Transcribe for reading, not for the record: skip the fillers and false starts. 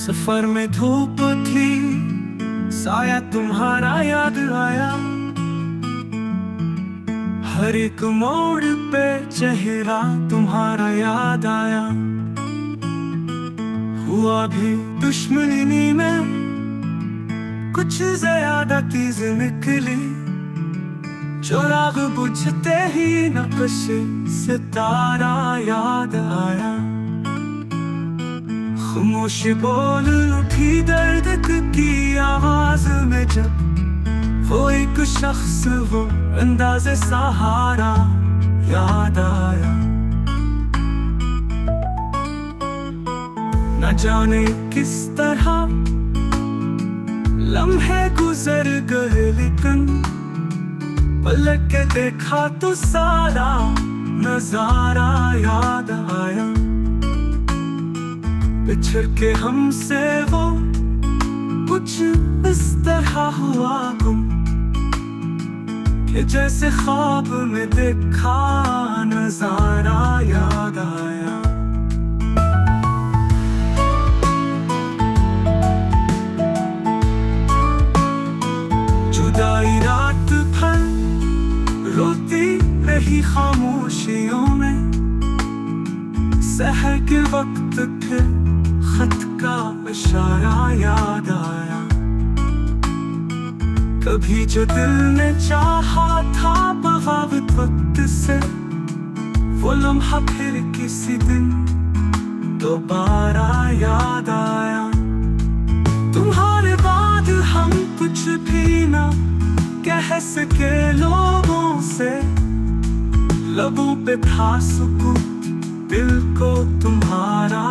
सफर में धूप थी, साया तुम्हारा याद आया। हर एक मोड़ पे चेहरा तुम्हारा याद आया। हुआ भी दुश्मनी में कुछ ज्यादा तेज निकली, चौराग बुझते ही नक्श सितारा याद आया। खामोशी बोल उठी दर्द की आवाज में जब वो एक शख्स, वो अंदाज़े सहारा याद आया। न जाने किस तरह लम्हे गुजर गए, लेकिन पलट के देखा तो सारा नजारा याद आया। बिछड़ के हमसे वो कुछ इस तरह हुआ गुम, कि जैसे ख्वाब में देखा नजारा याद आया। जुदाई रात भर रोती रही खामोशियों में, सहर के वक्त फिर खत का इशारा याद आया। कभी जो दिल ने चाहा था बगावत वक्त से, वो लम्हा फिर किसी दिन दोबारा याद आया। तुम्हारे बाद हम कुछ भी ना कह सके लोगों से, लबों पे था सुकून, दिल को तुम्हारा